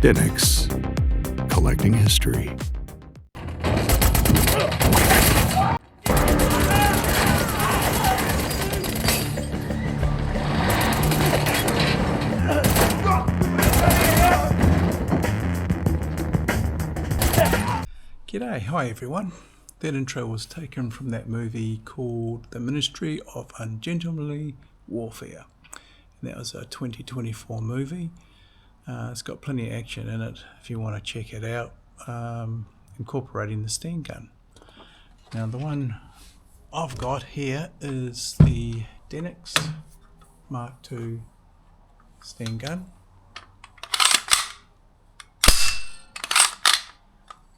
Denix, collecting history. G'day, hi everyone. That intro was taken from that movie called The Ministry of Ungentlemanly Warfare. And that was a 2024 movie. It's got plenty of action in it if you want to check it out, incorporating the Sten gun. Now the one I've got here is the Denix Mark II Sten gun.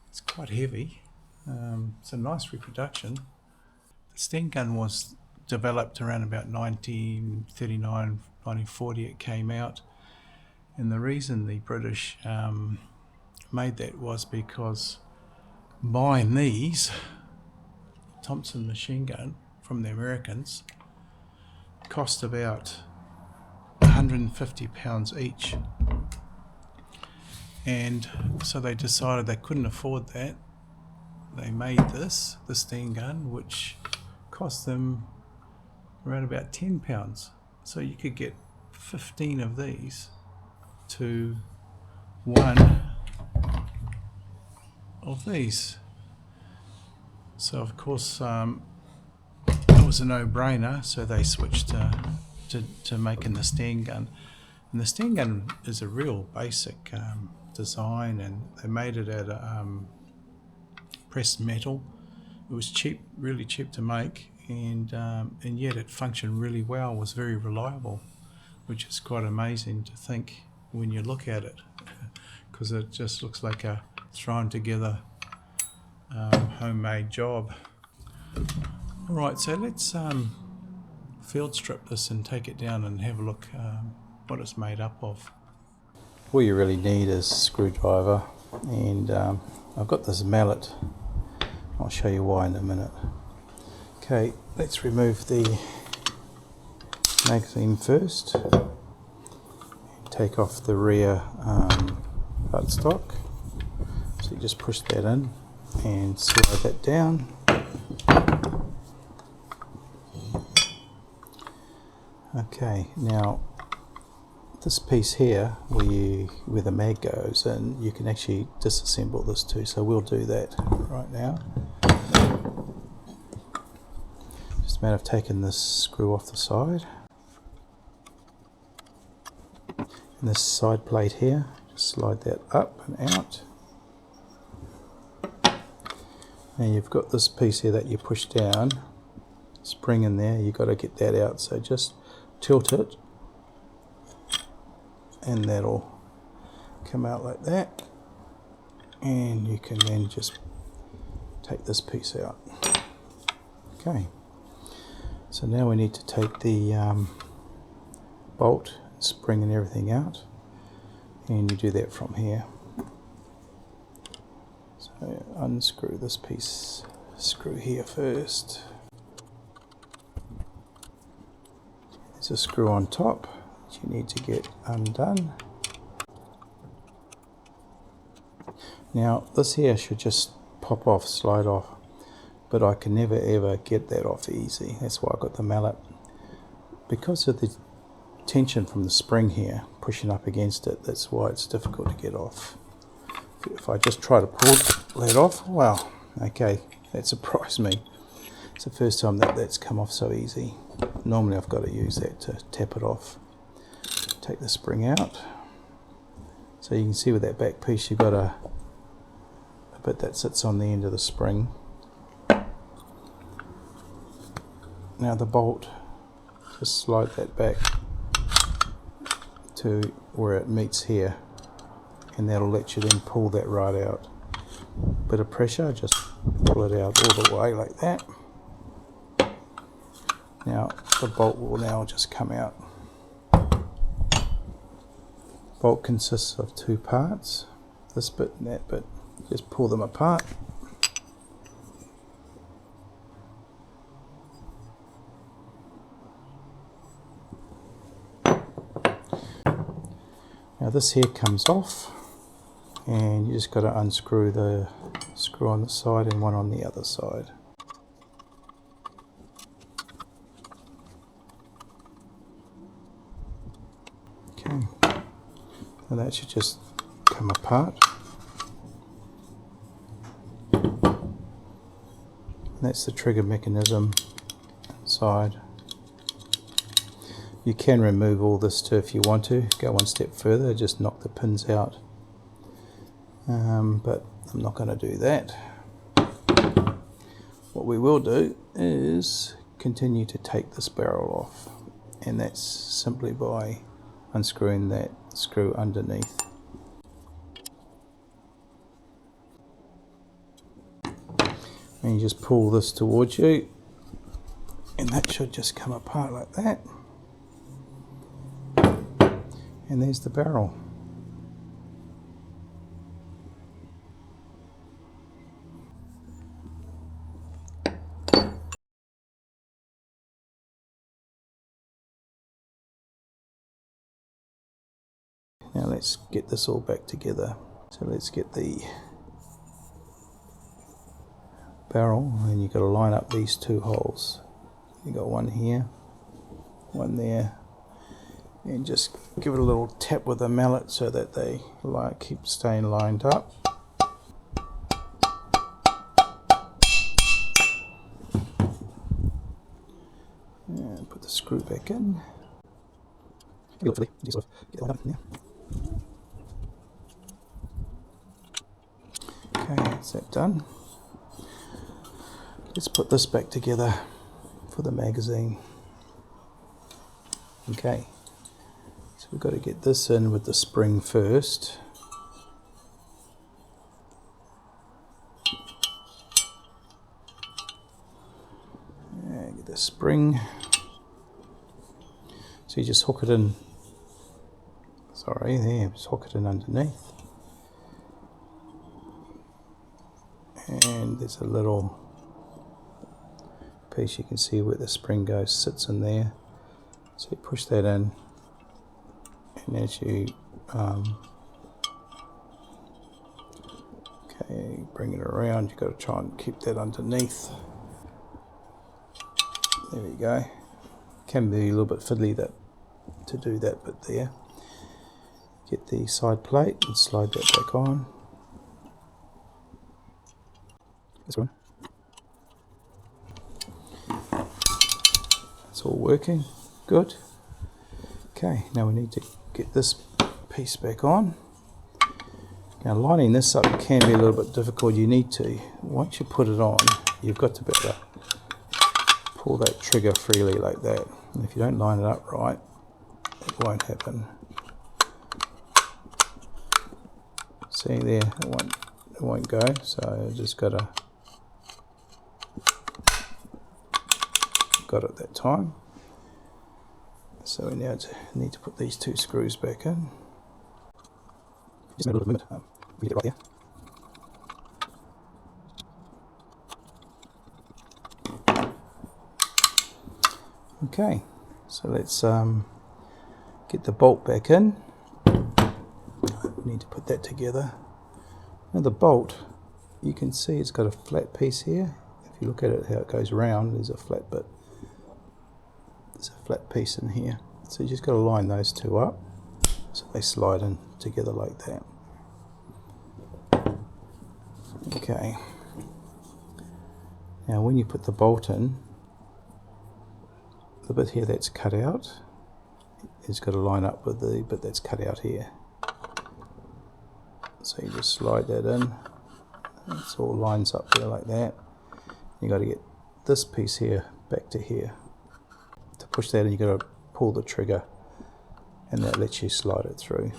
It's quite heavy. It's a nice reproduction. The Sten gun was developed around about 1939, 1940 it came out. And the reason the British made that was because buying these Thompson machine gun from the Americans cost about £150 each. And so they decided they couldn't afford that. They made the Sten gun, which cost them around about £10. So you could get 15 of these to one of these. So of course it was a no-brainer, so they switched to making the Sten gun. And the Sten gun is a real basic design, and they made it out of pressed metal. It was cheap, really cheap to make, and yet it functioned really well, was very reliable, which is quite amazing to think when you look at it, because it just looks like a thrown together homemade job. Alright, so let's field strip this and take it down and have a look what it's made up of. All you really need is a screwdriver, and I've got this mallet. I'll show you why in a minute. Okay, let's remove the magazine first. Take off the rear buttstock. So you just push that in and slide that down. Okay, now this piece here where the mag goes in, you can actually disassemble this too, so we'll do that right now. Just a matter of taking this screw off the side. And this side plate here, just slide that up and out. And you've got this piece here that you push down, spring in there, you've got to get that out, so just tilt it and that'll come out like that, and you can then just take this piece out. Okay, so now we need to take the bolt, spring and everything out, and you do that from here. So unscrew this piece, screw here first. There's a screw on top that you need to get undone. Now this here should just pop off, slide off, but I can never ever get that off easy. That's why I got the mallet. Because of the tension from the spring here pushing up against it, that's why it's difficult to get off. If I just try to pull that off, wow, okay, that surprised me. It's the first time that's come off so easy. Normally I've got to use that to tap it off. Take the spring out. So you can see with that back piece you've got a bit that sits on the end of the spring. Now the bolt, just slide that back to where it meets here, and that'll let you then pull that right out. Bit of pressure, just pull it out all the way like that. Now the bolt will now just come out. Bolt consists of two parts, this bit and that bit. Just pull them apart. Now this here comes off, and you just got to unscrew the screw on the side and one on the other side. Okay, and that should just come apart. And that's the trigger mechanism inside. You can remove all this too if you want to. Go one step further, just knock the pins out. But I'm not going to do that. What we will do is continue to take this barrel off, and that's simply by unscrewing that screw underneath. And you just pull this towards you, and that should just come apart like that. And there's the barrel. Now let's get this all back together. So let's get the barrel, and you've got to line up these two holes. You got one here, one there, and just give it a little tap with a mallet so that they keep staying lined up. And put the screw back in. Okay, that's that done. Let's put this back together for the magazine. Okay, so we've got to get this in with the spring first. And get the spring. So you just hook it in. Sorry, there, just hook it in underneath. And there's a little piece you can see where the spring goes, sits in there. So you push that in, and as you okay, bring it around, you've got to try and keep that underneath. There we go. Can be a little bit fiddly to do that bit there. Get the side plate and slide that back on. This one. It's all working. Good. Okay, now we need to get this piece back on. Now lining this up can be a little bit difficult. You need to, once you put it on, you've got to be able to pull that trigger freely like that. And if you don't line it up right, it won't happen. See there, it won't go, so I just got it that time. So we now need to put these two screws back in. Just a little bit of movement. We get it right there. Okay, so let's get the bolt back in. We need to put that together. Now the bolt, you can see it's got a flat piece here. If you look at it how it goes round, there's a flat bit. There's a flat piece in here. So you just got to line those two up so they slide in together like that. Okay. Now when you put the bolt in, the bit here that's cut out, it's got to line up with the bit that's cut out here. So you just slide that in. It all lines up there like that. You got to get this piece here back to here. To push that in, you got to pull the trigger, and that lets you slide it through.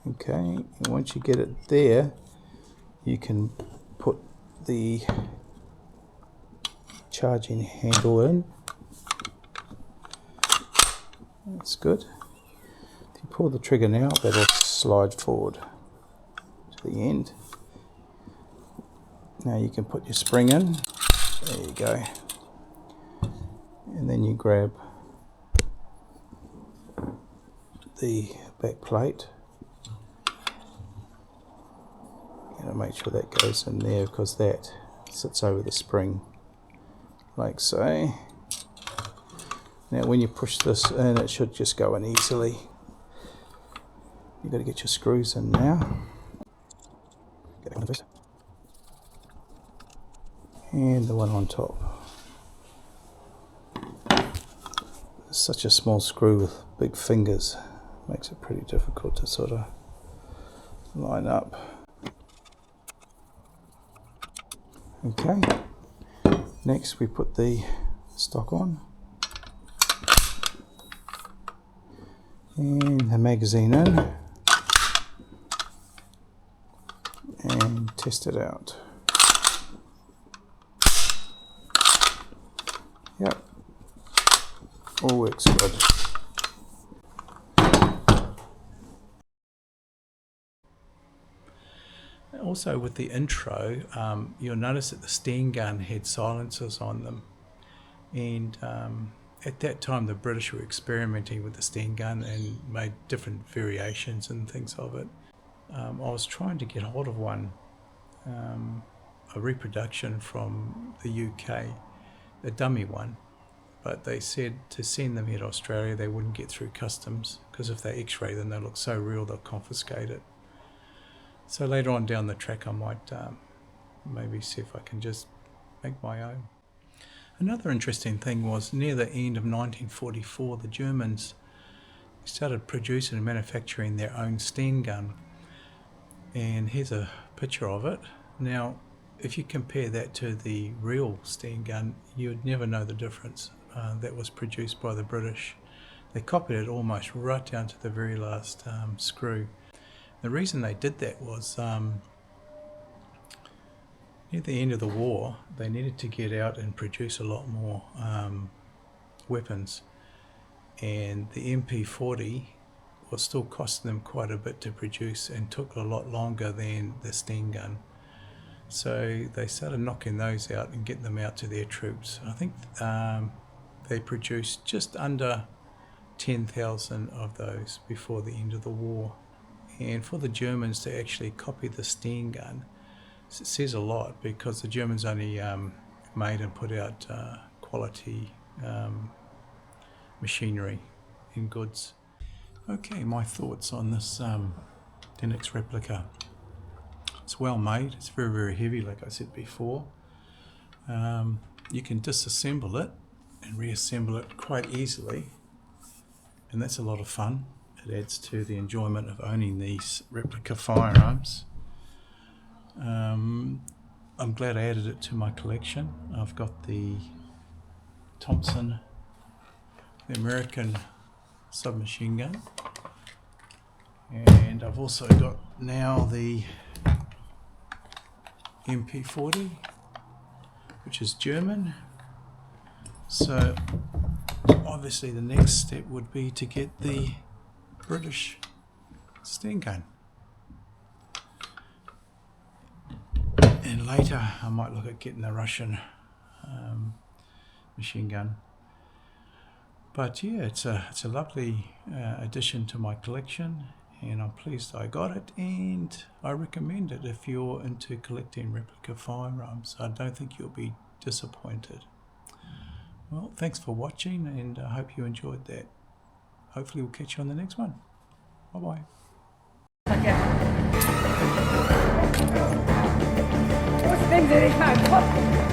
Okay, and once you get it there, you can put the charging handle in. That's good. If you pull the trigger now, that'll slide forward to the end. Now you can put your spring in. There you go. And then you grab the back plate. Gonna make sure that goes in there because that sits over the spring, like so. Now when you push this in, it should just go in easily. You've got to get your screws in now. And the one on top. It's such a small screw with big fingers, makes it pretty difficult to sort of line up. Okay, next we put the stock on and the magazine in and test it out. Yep, all works good. Also with the intro, you'll notice that the Sten gun had silencers on them, and at that time the British were experimenting with the Sten gun and made different variations and things of it. I was trying to get hold of one, a reproduction from the UK, a dummy one, but they said to send them here to Australia they wouldn't get through customs because if they x-ray them they look so real they'll confiscate it. So later on down the track I might maybe see if I can just make my own. Another interesting thing was near the end of 1944 the Germans started producing and manufacturing their own Sten gun, and here's a picture of it. Now if you compare that to the real Sten gun you would never know the difference. That was produced by the British. They copied it almost right down to the very last screw. The reason they did that was near the end of the war they needed to get out and produce a lot more weapons, and the MP40 was still costing them quite a bit to produce and took a lot longer than the Sten gun. So they started knocking those out and getting them out to their troops. I think they produced just under 10,000 of those before the end of the war. And for the Germans to actually copy the Sten gun says a lot, because the Germans only made and put out quality machinery and goods. Okay, my thoughts on this Denix replica. It's well made, it's very, very heavy like I said before. You can disassemble it and reassemble it quite easily, and that's a lot of fun. It adds to the enjoyment of owning these replica firearms. I'm glad I added it to my collection. I've got the Thompson, the American submachine gun, and I've also got now the MP40, which is German. So obviously the next step would be to get the British Sten gun, and later I might look at getting the Russian machine gun. But yeah, it's a lovely addition to my collection, and I'm pleased I got it, and I recommend it if you're into collecting replica firearms. I don't think you'll be disappointed. Well, thanks for watching, and I hope you enjoyed that. Hopefully we'll catch you on the next one. Bye-bye. Wo ist denn der Kopf?